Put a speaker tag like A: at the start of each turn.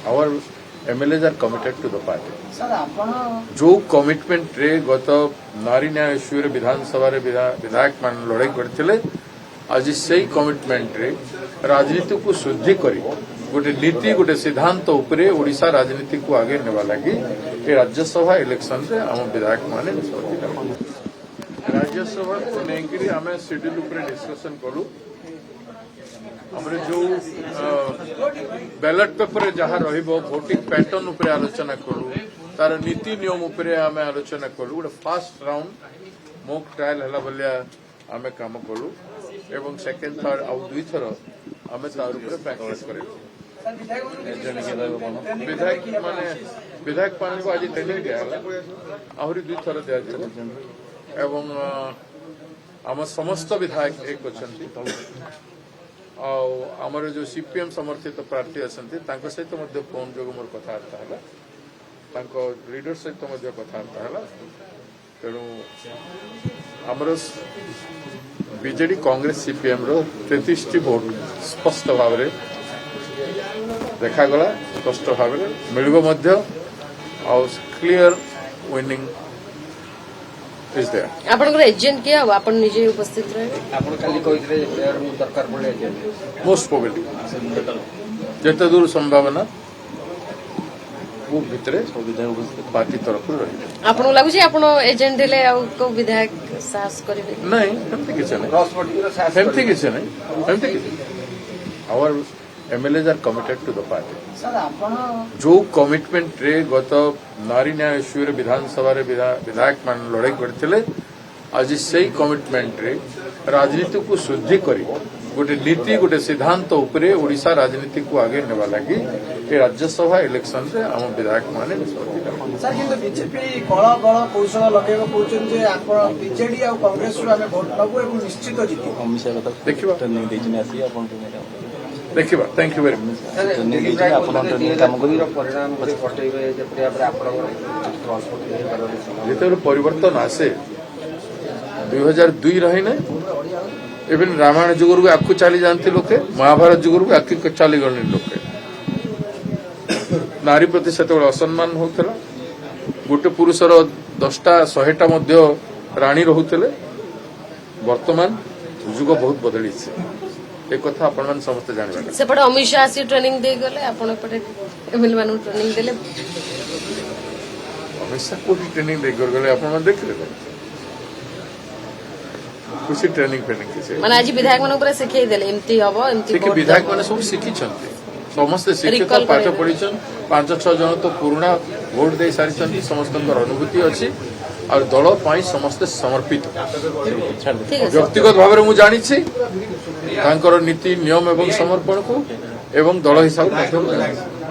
A: our MLAs are committed to the party. जो commitment रे गत नारी न्याय इश्यू रे विधानसभा रे विधायक मान लड़ाई करथिले आज सही कमिटमेंट रे राजनीति को शुद्धि करी गोटे नीति गोटे सिद्धांत उपरे ओडिशा राजनीति को आगे नेवा लगी ए राज्यसभा इलेक्शन रे हम विधायक माने निष्पत्ति करबा राज्यसभा को नेकरी हमें शेड्यूल उपरे डिस्कशन करू हमरे जो बैलेट पेपर जहाँ रहिबो वोटिंग पैटर्न उपरे आलोचना करू तार नीति नियम उपरे आमे आलोचना करू गोटे फर्स्ट राउंड मॉक ट्रायल हला बलिया आमे काम करू एवं सेकेंड थर्ड आउ दुई थर आमे तार उपरे प्रैक्टिस करेबो विधायक मान को आज ट्रेनिंग दिया आहरी दुई थर दिया जाए एवं आम समस्त विधायक एक अच्छा आमर जो सीपीएम समर्थित प्रार्थी असंती सहित फोन जो मोर कथबार्ता है लीडर सहित कथबार्ता है तेणु आमर बीजेडी कांग्रेस सीपीएम रो 33 वोट स्पष्ट भाव में देखागला स्पष्ट भाव में मिल क्लियर विनिंग इज देयर
B: आपन एजेंट किया आपन निजे उपस्थित रहे
C: आपन खाली कहितरे प्लेयर दरकार पड़े एजेंट
A: मोस्ट प्रोबेबली जते दूर संभावना वो भितरे पार्टी तरफ रही
B: आपन लागु आपन एजेंट हेले को विधायक साहस करिवे
A: नहीं हमते किछ नहीं
C: क्रॉस पार्टी रो साहस
A: हमते किछ नहीं हमते our MLAs are committed to the party. जो कमिटमेंट रे गत नारी न्याय इश्यू रे विधानसभा रे विधायक मान लड़ाई करथिले आज सही कमिटमेंट रे राजनीति को शुद्धि करी गोटे नीति गोटे सिद्धांत उपरे ओडिशा राजनीति को आगे नेवा लगी ए राज्यसभा इलेक्शन रे हम विधायक माने निष्पत्ति करबा
D: सर किंतु बीजेपी कला बल कौशल लगेबो कहउछन जे आपण बीजेडी आ कांग्रेस रो हमें वोट लगो एवं निश्चित जीती
A: देखिबा देखिबा थैंक यू वेरी मच जिते परिवर्तन आसे 2002 रही ना इवन रामायण जुगर को आखु चली जानते लोके महाभारत जुगर को आखि चली गले लोके नारी प्रति से असम्मान होता गोटे पुरुषर 10टा 100टा मध्य राणी रोते वर्तमान जुग बहुत बदली एक कथा आपण मान समस्त जानिबा
B: सेपटे अमित शाह सी ट्रेनिंग दे गले आपण पटे एमएल मानु ट्रेनिंग देले
A: अमित शाह को ट्रेनिंग दे गले आपण मान देखले कुछ ट्रेनिंग किसे
B: माने आज विधायक मान ऊपर सिखै देले एमती हबो एमती
A: ठीक विधायक माने सब शिखी छथि समस्त शिक्षित पाठ पढिछन 5-6 जन तो पुराना वोट दे सारी छथि समस्त अनुभूति अछि और दल पाई समस्त समर्पित व्यक्तिगत भाव में जानी नीति नियम एवं समर्पण को एवं दल हिसाब